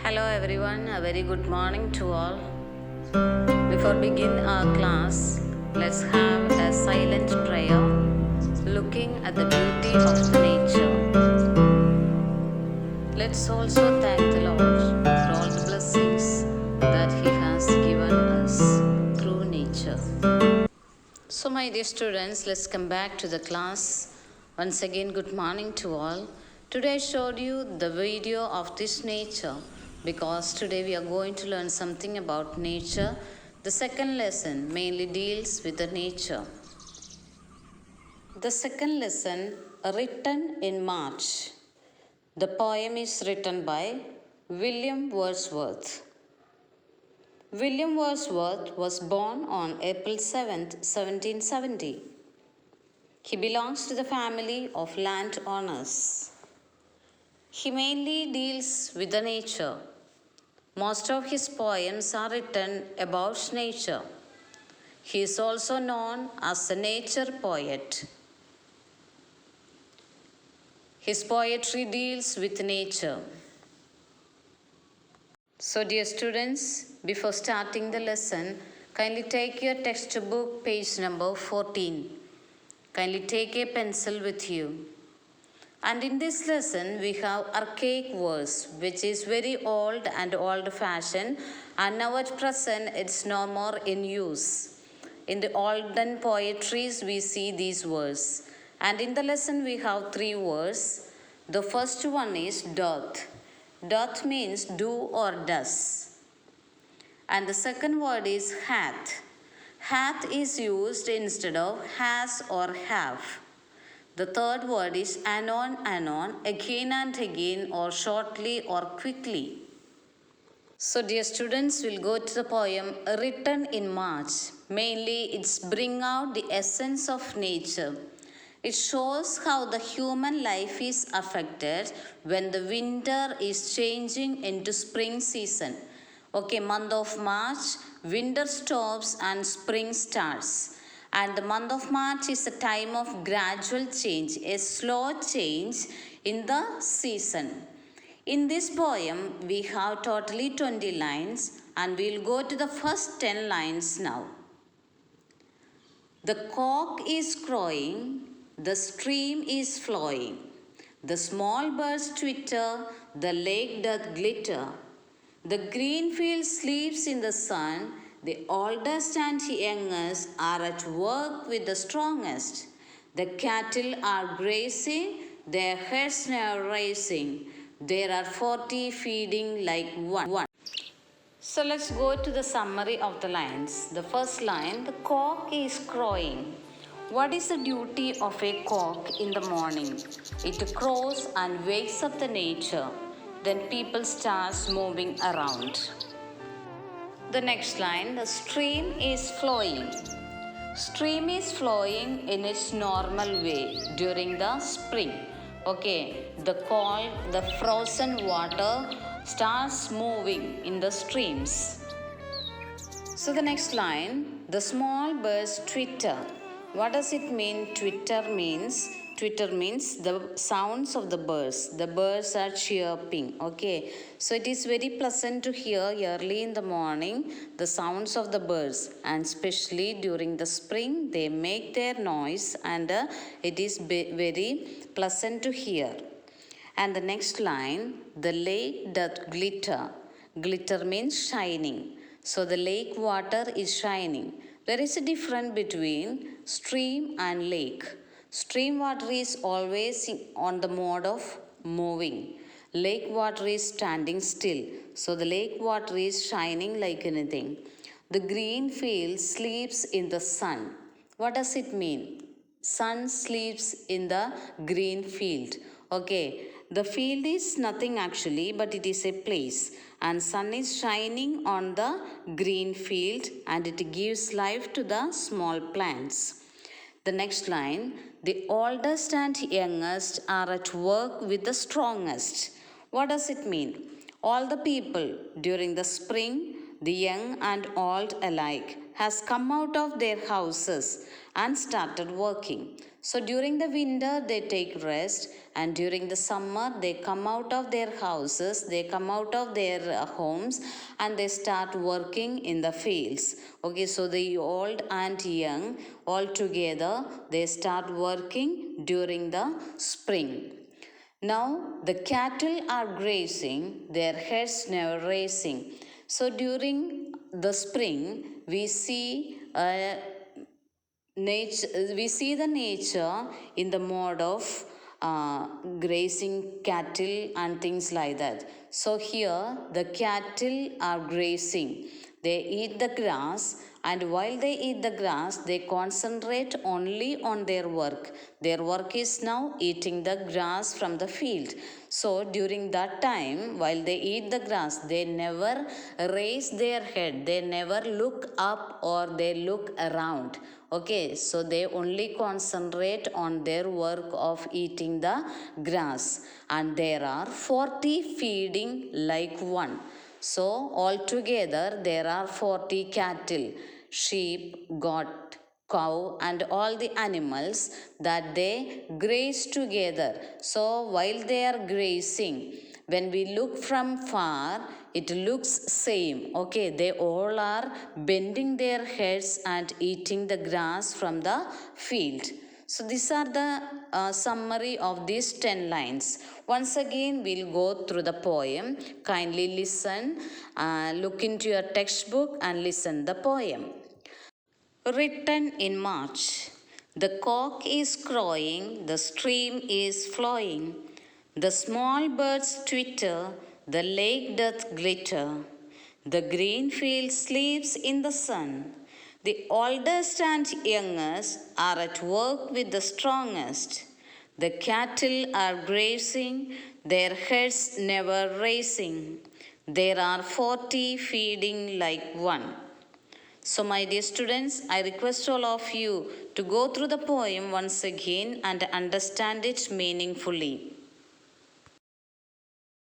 Hello everyone, a very good morning to all. Before begin our class, let's have a silent prayer looking at the beauty of the nature. Let's also thank the Lord for all the blessings that He has given us through nature. So my dear students, let's come back to the class. Once again, good morning to all. Today I showed you the video of this nature because today we are going to learn something about nature. The second lesson mainly deals with the nature. The second lesson written in March. The poem is written by William Wordsworth. William Wordsworth was born on April 7, 1770. He belongs to the family of landowners. He mainly deals with the nature. Most of his poems are written about nature. He is also known as a nature poet. His poetry deals with nature. So dear students, before starting the lesson, kindly take your textbook page number 14. Kindly take a pencil with you. And in this lesson, we have archaic verse, which is very old and old-fashioned, and now at present, it's no more in use. In the olden poetries, we see these words. And in the lesson, we have three words. The first one is doth. Doth means do or does. And the second word is hath. Hath is used instead of has or have. The third word is anon, again and again, or shortly or quickly. So dear students, we'll go to the poem written in March. Mainly it's bring out the essence of nature. It shows how the human life is affected when the winter is changing into spring season. Okay, month of March, winter stops and spring starts. And the month of March is a time of gradual change, a slow change in the season. In this poem, we have totally 20 lines and we'll go to the first 10 lines now. The cock is crowing, the stream is flowing. The small birds twitter, the lake doth glitter. The green field sleeps in the sun, the oldest and youngest are at work with the strongest. The cattle are grazing, their heads are raising. There are 40 feeding like one. So let's go to the summary of the lines. The first line, the cock is crowing. What is the duty of a cock in the morning? It crows and wakes up the nature. Then people starts moving around. The next line, the stream is flowing. Stream is flowing in its normal way during the spring. Okay, the cold, the frozen water starts moving in the streams. So the next line, the small birds twitter. What does it mean? Twitter means the sounds of the birds. The birds are chirping. Okay, so it is very pleasant to hear early in the morning the sounds of the birds, and especially during the spring they make their noise, and it is very pleasant to hear. And the next line, the lake doth glitter. Glitter means shining. So the lake water is shining. There is a difference between stream and lake. Stream water is always on the mode of moving. Lake water is standing still. So the lake water is shining like anything. The green field sleeps in the sun. What does it mean? Sun sleeps in the green field. Okay, the field is nothing actually, but it is a place, and sun is shining on the green field and it gives life to the small plants. The next line, the oldest and youngest are at work with the strongest. What does it mean? All the people during the spring, the young and old alike, has come out of their houses and started working. So during the winter, they take rest, and during the summer, they come out of their houses, they come out of their homes, and they start working in the fields. Okay, so the old and young all together, they start working during the spring. Now the cattle are grazing, their heads never racing. So during the spring, we see the nature in the mode of grazing cattle and things like that. So here the cattle are grazing, they eat the grass, and while they eat the grass they concentrate only on their work. Their work is now eating the grass from the field. So during that time, while they eat the grass, they never raise their head, they never look up or they look around. Okay, so they only concentrate on their work of eating the grass, and there are 40 feeding like one. So altogether there are 40 cattle, sheep, goat, cow, and all the animals that they graze together. So while they are grazing, when we look from far, it looks same. Okay, they all are bending their heads and eating the grass from the field. So these are the summary of these 10 lines. Once again, we'll go through the poem. Kindly listen, look into your textbook and listen the poem. Written in March. The cock is crowing, the stream is flowing, the small birds twitter, the lake doth glitter, the green field sleeps in the sun. The oldest and youngest are at work with the strongest. The cattle are grazing, their heads never raising. There are 40 feeding like one. So, my dear students, I request all of you to go through the poem once again and understand it meaningfully.